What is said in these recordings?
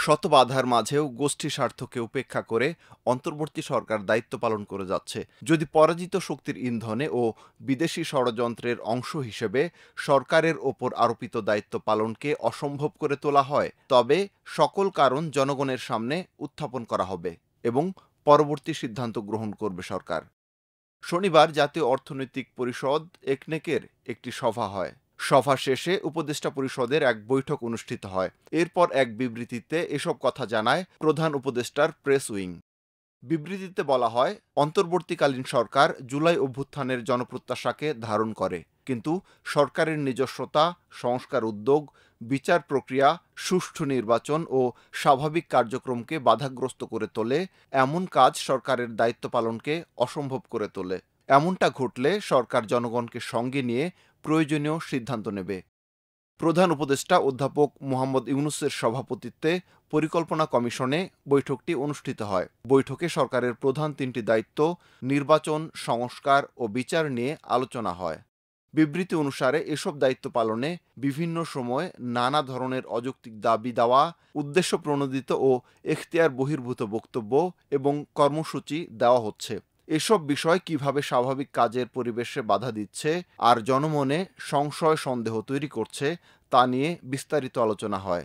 শত বাধার মাঝেও গোষ্ঠী স্বার্থকে উপেক্ষা করে অন্তর্বর্তী সরকার দায়িত্ব পালন করে যাচ্ছে। যদি পরাজিত শক্তির ইন্ধনে ও বিদেশি ষড়যন্ত্রের অংশ হিসেবে সরকারের ওপর আরোপিত দায়িত্ব পালনকে অসম্ভব করে তোলা হয়, তবে সকল কারণ জনগণের সামনে উত্থাপন করা হবে এবং পরবর্তী সিদ্ধান্ত গ্রহণ করবে সরকার। শনিবার জাতীয় অর্থনৈতিক পরিষদ একনেকের একটি সভা হয়। সভা শেষে উপদেষ্টা পরিষদের এক বৈঠক অনুষ্ঠিত হয়। এরপর এক বিবৃতিতে এসব কথা জানায় প্রধান উপদেষ্টার প্রেস উইং। বিবৃতিতে বলা হয়, অন্তর্বর্তীকালীন সরকার জুলাই অভ্যুত্থানের জনপ্রত্যাশাকে ধারণ করে, কিন্তু সরকারের নিজস্বতা, সংস্কার উদ্যোগ, বিচার প্রক্রিয়া, সুষ্ঠু নির্বাচন ও স্বাভাবিক কার্যক্রমকে বাধাগ্রস্ত করে তোলে। এমন কাজ সরকারের দায়িত্ব পালনকে অসম্ভব করে তোলে। এমনটা ঘটলে সরকার জনগণকে সঙ্গে নিয়ে প্রয়োজনীয় সিদ্ধান্ত নেবে। প্রধান উপদেষ্টা অধ্যাপক মোহাম্মদ ইউনূসের সভাপতিত্বে পরিকল্পনা কমিশনে বৈঠকটি অনুষ্ঠিত হয়। বৈঠকে সরকারের প্রধান তিনটি দায়িত্ব, নির্বাচন, সংস্কার ও বিচার নিয়ে আলোচনা হয়। বিবৃতি অনুসারে এসব দায়িত্ব পালনে বিভিন্ন সময় নানা ধরনের অযৌক্তিক দাবি দেওয়া, উদ্দেশ্য প্রণোদিত ও এখতিয়ার বহির্ভূত বক্তব্য এবং কর্মসূচি দেওয়া হচ্ছে। এসব বিষয় কিভাবে স্বাভাবিক কাজের পরিবেশে বাধা দিচ্ছে আর জনমনে সংশয় সন্দেহ তৈরি করছে তা নিয়ে বিস্তারিত আলোচনা হয়।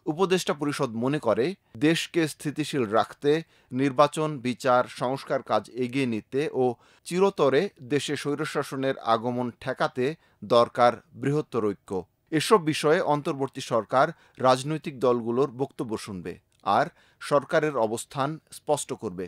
উপদেষ্টা পরিষদ মনে করে, দেশকে স্থিতিশীল রাখতে, নির্বাচন, বিচার, সংস্কার কাজ এগিয়ে নিতে ও চিরতরে দেশে স্বৈরশাসনের আগমন ঠেকাতে দরকার বৃহত্তর ঐক্য। এসব বিষয়ে অন্তর্বর্তী সরকার রাজনৈতিক দলগুলোর বক্তব্য শুনবে আর সরকারের অবস্থান স্পষ্ট করবে।